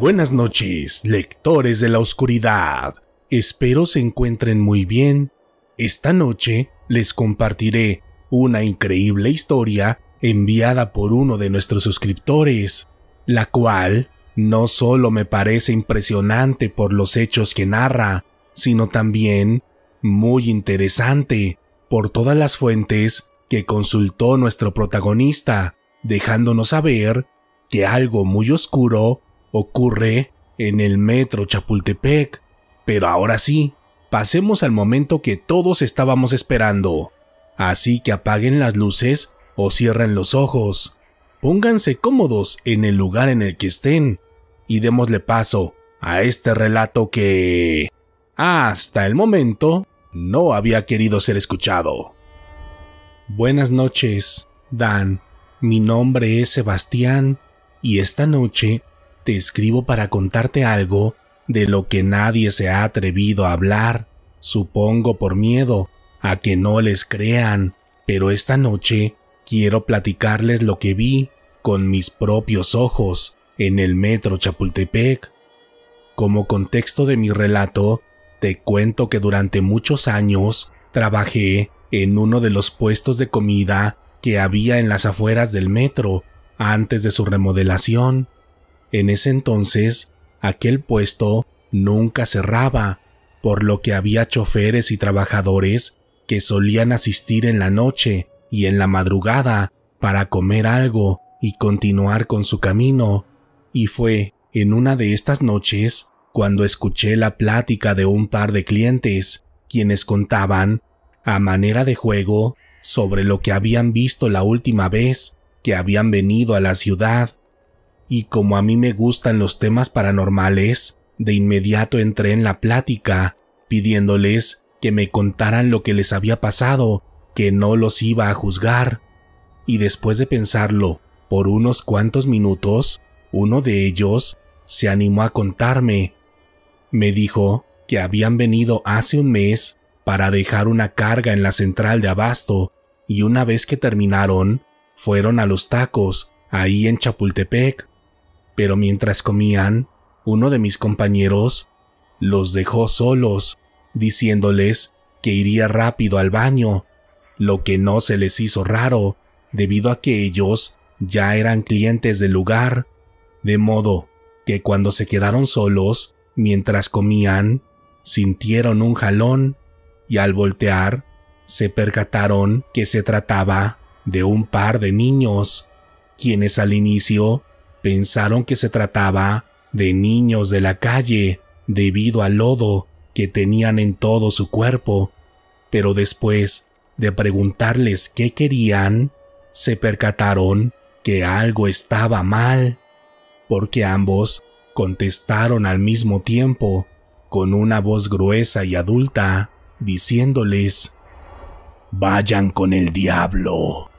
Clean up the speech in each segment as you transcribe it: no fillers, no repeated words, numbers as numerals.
Buenas noches, lectores de la oscuridad. Espero se encuentren muy bien. Esta noche les compartiré una increíble historia enviada por uno de nuestros suscriptores, la cual no solo me parece impresionante por los hechos que narra, sino también muy interesante por todas las fuentes que consultó nuestro protagonista, dejándonos saber que algo muy oscuro ocurre en el metro Chapultepec. Pero ahora sí, pasemos al momento que todos estábamos esperando. Así que apaguen las luces o cierren los ojos, pónganse cómodos en el lugar en el que estén y démosle paso a este relato que, hasta el momento, no había querido ser escuchado. Buenas noches, Dan. Mi nombre es Sebastián y esta noche te escribo para contarte algo de lo que nadie se ha atrevido a hablar, supongo por miedo a que no les crean, pero esta noche quiero platicarles lo que vi con mis propios ojos en el metro Chapultepec. Como contexto de mi relato, te cuento que durante muchos años trabajé en uno de los puestos de comida que había en las afueras del metro antes de su remodelación. En ese entonces, aquel puesto nunca cerraba, por lo que había choferes y trabajadores que solían asistir en la noche y en la madrugada para comer algo y continuar con su camino. Y fue en una de estas noches cuando escuché la plática de un par de clientes, quienes contaban, a manera de juego, sobre lo que habían visto la última vez que habían venido a la ciudad. Y como a mí me gustan los temas paranormales, de inmediato entré en la plática, pidiéndoles que me contaran lo que les había pasado, que no los iba a juzgar. Y después de pensarlo por unos cuantos minutos, uno de ellos se animó a contarme. Me dijo que habían venido hace un mes para dejar una carga en la central de abasto y una vez que terminaron, fueron a los tacos, ahí en Chapultepec. Pero mientras comían, uno de mis compañeros los dejó solos, diciéndoles que iría rápido al baño, lo que no se les hizo raro, debido a que ellos ya eran clientes del lugar, de modo que cuando se quedaron solos, mientras comían, sintieron un jalón y al voltear, se percataron que se trataba de un par de niños, quienes al inicio pensaron que se trataba de niños de la calle debido al lodo que tenían en todo su cuerpo, pero después de preguntarles qué querían, se percataron que algo estaba mal, porque ambos contestaron al mismo tiempo con una voz gruesa y adulta, diciéndoles: «Vayan con el diablo»,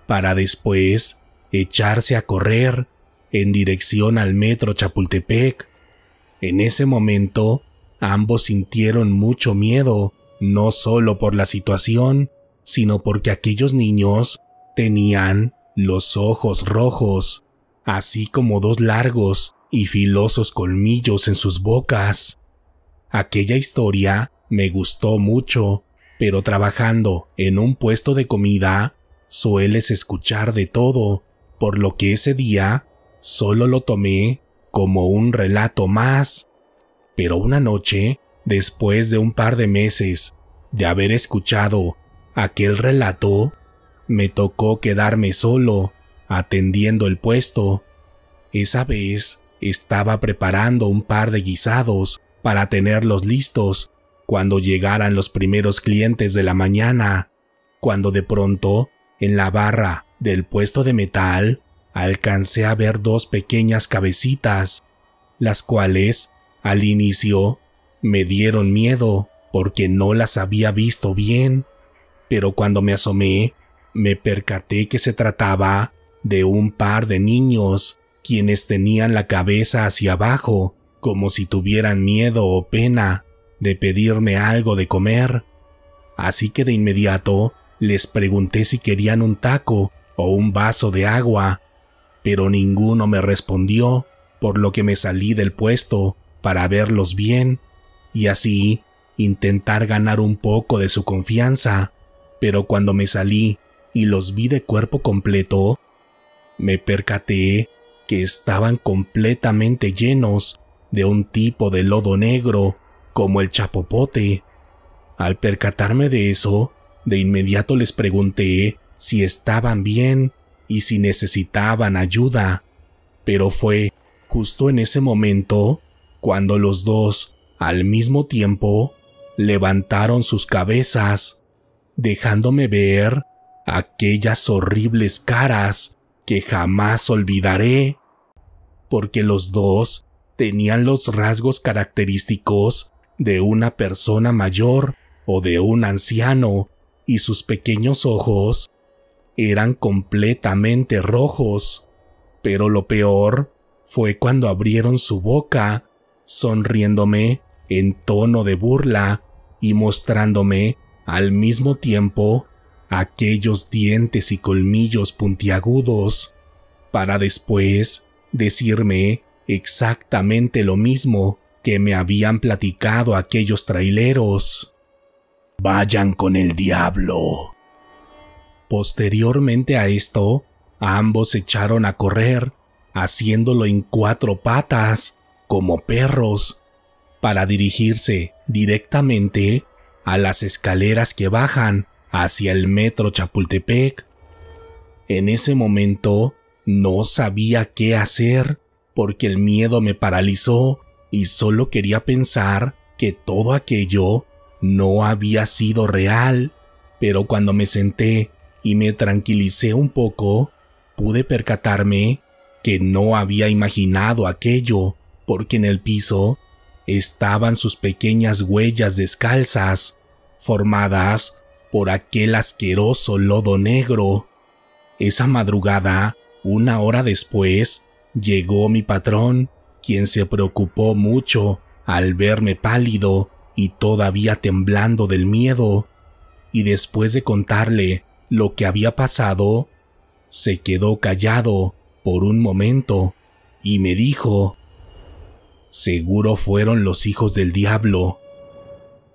para después echarse a correr en dirección al metro Chapultepec. En ese momento, ambos sintieron mucho miedo, no solo por la situación, sino porque aquellos niños tenían los ojos rojos, así como dos largos y filosos colmillos en sus bocas. Aquella historia me gustó mucho, pero trabajando en un puesto de comida, sueles escuchar de todo, por lo que ese día solo lo tomé como un relato más. Pero una noche, después de un par de meses de haber escuchado aquel relato, me tocó quedarme solo, atendiendo el puesto. Esa vez estaba preparando un par de guisados para tenerlos listos cuando llegaran los primeros clientes de la mañana, cuando de pronto, en la barra del puesto de metal, alcancé a ver dos pequeñas cabecitas, las cuales, al inicio, me dieron miedo porque no las había visto bien, pero cuando me asomé, me percaté que se trataba de un par de niños, quienes tenían la cabeza hacia abajo, como si tuvieran miedo o pena de pedirme algo de comer. Así que de inmediato les pregunté si querían un taco o un vaso de agua, pero ninguno me respondió, por lo que me salí del puesto para verlos bien y así intentar ganar un poco de su confianza, pero cuando me salí y los vi de cuerpo completo, me percaté que estaban completamente llenos de un tipo de lodo negro como el chapopote. Al percatarme de eso, de inmediato les pregunté si estaban bien y si necesitaban ayuda, pero fue justo en ese momento cuando los dos, al mismo tiempo, levantaron sus cabezas, dejándome ver aquellas horribles caras que jamás olvidaré, porque los dos tenían los rasgos característicos de una persona mayor o de un anciano, y sus pequeños ojos eran completamente rojos, pero lo peor fue cuando abrieron su boca, sonriéndome en tono de burla y mostrándome al mismo tiempo aquellos dientes y colmillos puntiagudos, para después decirme exactamente lo mismo que me habían platicado aquellos traileros. Vayan con el diablo. Posteriormente a esto, ambos se echaron a correr, haciéndolo en 4 patas, como perros, para dirigirse directamente a las escaleras que bajan hacia el metro Chapultepec. En ese momento no sabía qué hacer porque el miedo me paralizó y solo quería pensar que todo aquello no había sido real, pero cuando me senté y me tranquilicé un poco, pude percatarme que no había imaginado aquello, porque en el piso estaban sus pequeñas huellas descalzas, formadas por aquel asqueroso lodo negro. Esa madrugada, 1 hora después, llegó mi patrón, quien se preocupó mucho al verme pálido y todavía temblando del miedo, y después de contarle lo que había pasado, se quedó callado por un momento y me dijo: «Seguro fueron los hijos del diablo»,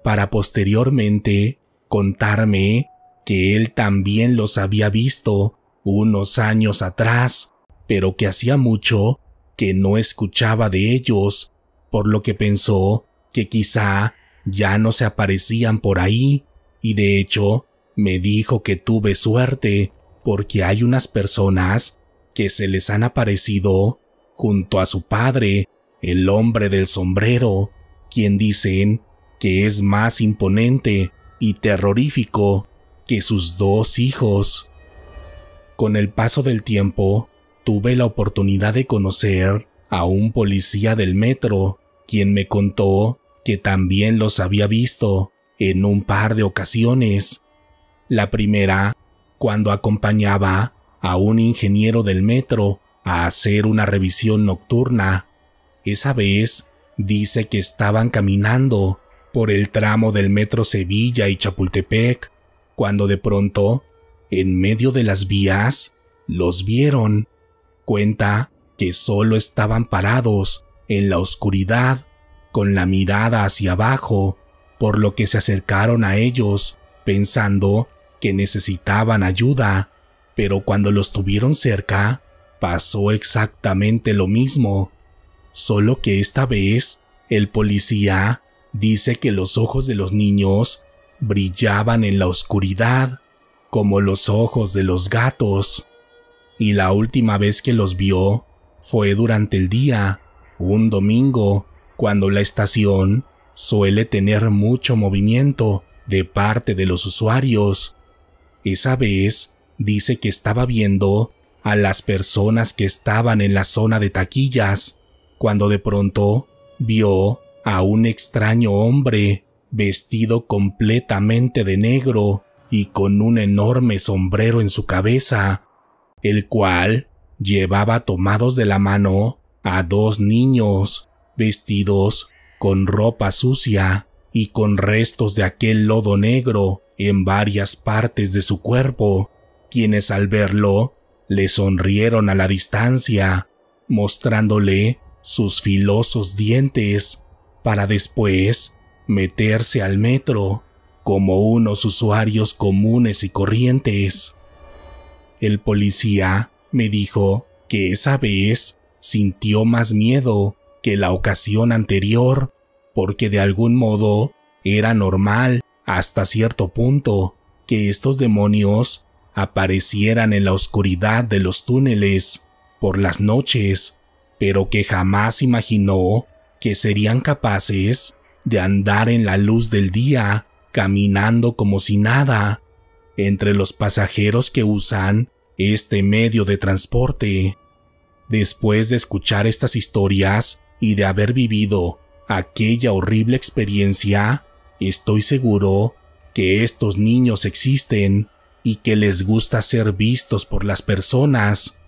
para posteriormente contarme que él también los había visto unos años atrás, pero que hacía mucho que no escuchaba de ellos, por lo que pensó que quizá ya no se aparecían por ahí, y de hecho me dijo que tuve suerte porque hay unas personas que se les han aparecido junto a su padre, el hombre del sombrero, quien dicen que es más imponente y terrorífico que sus 2 hijos. Con el paso del tiempo, tuve la oportunidad de conocer a un policía del metro, quien me contó que también los había visto en un par de ocasiones. La primera, cuando acompañaba a un ingeniero del metro a hacer una revisión nocturna. Esa vez dice que estaban caminando por el tramo del metro Sevilla y Chapultepec, cuando de pronto, en medio de las vías, los vieron. Cuenta que solo estaban parados en la oscuridad, con la mirada hacia abajo, por lo que se acercaron a ellos pensando que necesitaban ayuda, pero cuando los tuvieron cerca, pasó exactamente lo mismo, solo que esta vez el policía dice que los ojos de los niños brillaban en la oscuridad, como los ojos de los gatos, y la última vez que los vio fue durante el día, un domingo, cuando la estación suele tener mucho movimiento de parte de los usuarios. Esa vez dice que estaba viendo a las personas que estaban en la zona de taquillas, cuando de pronto vio a un extraño hombre vestido completamente de negro y con un enorme sombrero en su cabeza, el cual llevaba tomados de la mano a 2 niños vestidos con ropa sucia y con restos de aquel lodo negro en varias partes de su cuerpo, quienes al verlo le sonrieron a la distancia, mostrándole sus filosos dientes, para después meterse al metro como unos usuarios comunes y corrientes. El policía me dijo que esa vez sintió más miedo que la ocasión anterior, porque de algún modo era normal hasta cierto punto que estos demonios aparecieran en la oscuridad de los túneles por las noches, pero que jamás imaginó que serían capaces de andar en la luz del día, caminando como si nada, entre los pasajeros que usan este medio de transporte. Después de escuchar estas historias y de haber vivido aquella horrible experiencia, estoy seguro que estos niños existen y que les gusta ser vistos por las personas.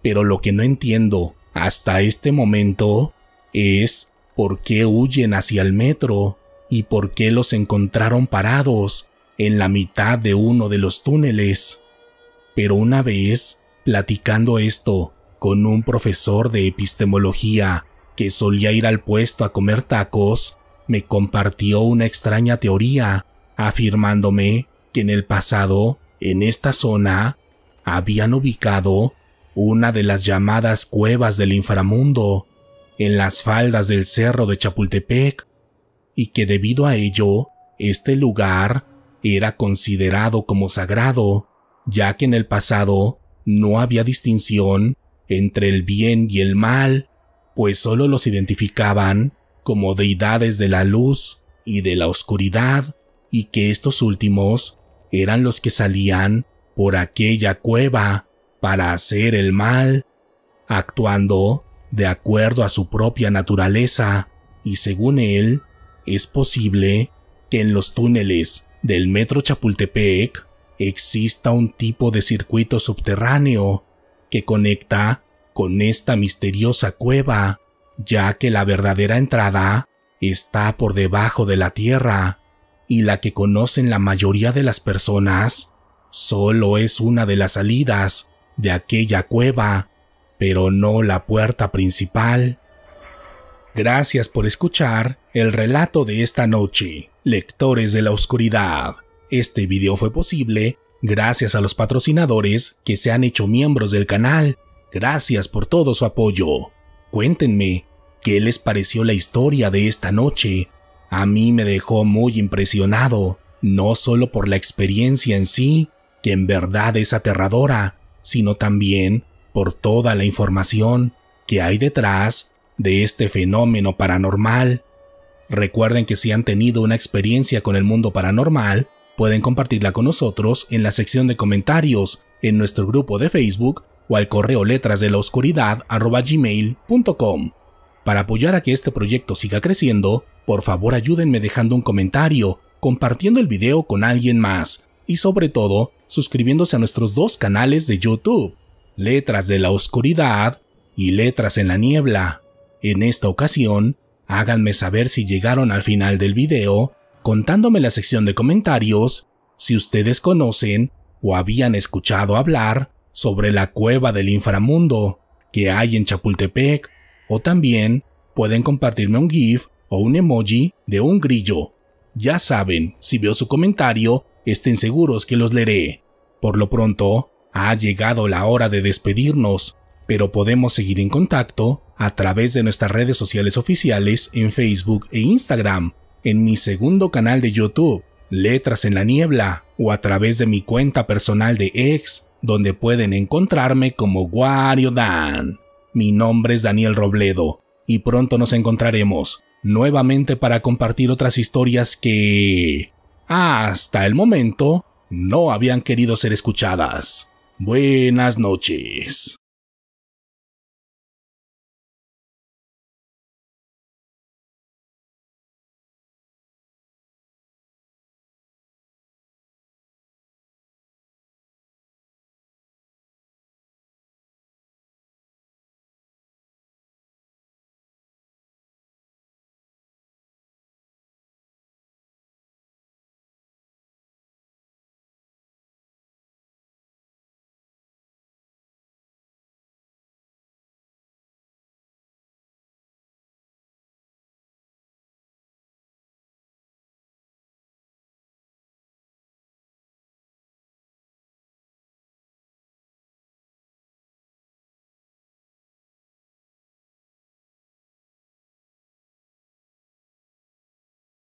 Pero lo que no entiendo hasta este momento es por qué huyen hacia el metro y por qué los encontraron parados en la mitad de uno de los túneles. Pero una vez, platicando esto con un profesor de epistemología que solía ir al puesto a comer tacos, me compartió una extraña teoría, afirmándome que en el pasado, en esta zona, habían ubicado una de las llamadas cuevas del inframundo en las faldas del cerro de Chapultepec, y que debido a ello, este lugar era considerado como sagrado, ya que en el pasado no había distinción entre el bien y el mal, pues solo los identificaban como deidades de la luz y de la oscuridad, y que estos últimos eran los que salían por aquella cueva para hacer el mal, actuando de acuerdo a su propia naturaleza, y según él, es posible que en los túneles del metro Chapultepec exista un tipo de circuito subterráneo que conecta con esta misteriosa cueva, ya que la verdadera entrada está por debajo de la tierra, y la que conocen la mayoría de las personas solo es una de las salidas de aquella cueva, pero no la puerta principal. Gracias por escuchar el relato de esta noche, lectores de la oscuridad. Este video fue posible gracias a los patrocinadores que se han hecho miembros del canal. Gracias por todo su apoyo. Cuéntenme, ¿qué les pareció la historia de esta noche? A mí me dejó muy impresionado, no solo por la experiencia en sí, que en verdad es aterradora, sino también por toda la información que hay detrás de este fenómeno paranormal. Recuerden que si han tenido una experiencia con el mundo paranormal, pueden compartirla con nosotros en la sección de comentarios, en nuestro grupo de Facebook o al correo letrasdelaoscuridad@gmail.com. Para apoyar a que este proyecto siga creciendo, por favor ayúdenme dejando un comentario, compartiendo el video con alguien más y sobre todo suscribiéndose a nuestros dos canales de YouTube, Letras de la Oscuridad y Letras en la Niebla. En esta ocasión, háganme saber si llegaron al final del video, contándome en la sección de comentarios si ustedes conocen o habían escuchado hablar sobre la cueva del inframundo que hay en Chapultepec, o también pueden compartirme un GIF o un emoji de un grillo. Ya saben, si veo su comentario, estén seguros que los leeré. Por lo pronto, ha llegado la hora de despedirnos, pero podemos seguir en contacto a través de nuestras redes sociales oficiales en Facebook e Instagram, en mi segundo canal de YouTube, Letras en la Niebla, o a través de mi cuenta personal de X, donde pueden encontrarme como Wario Dan. Mi nombre es Daniel Robledo, y pronto nos encontraremos nuevamente para compartir otras historias que, hasta el momento, no habían querido ser escuchadas. Buenas noches.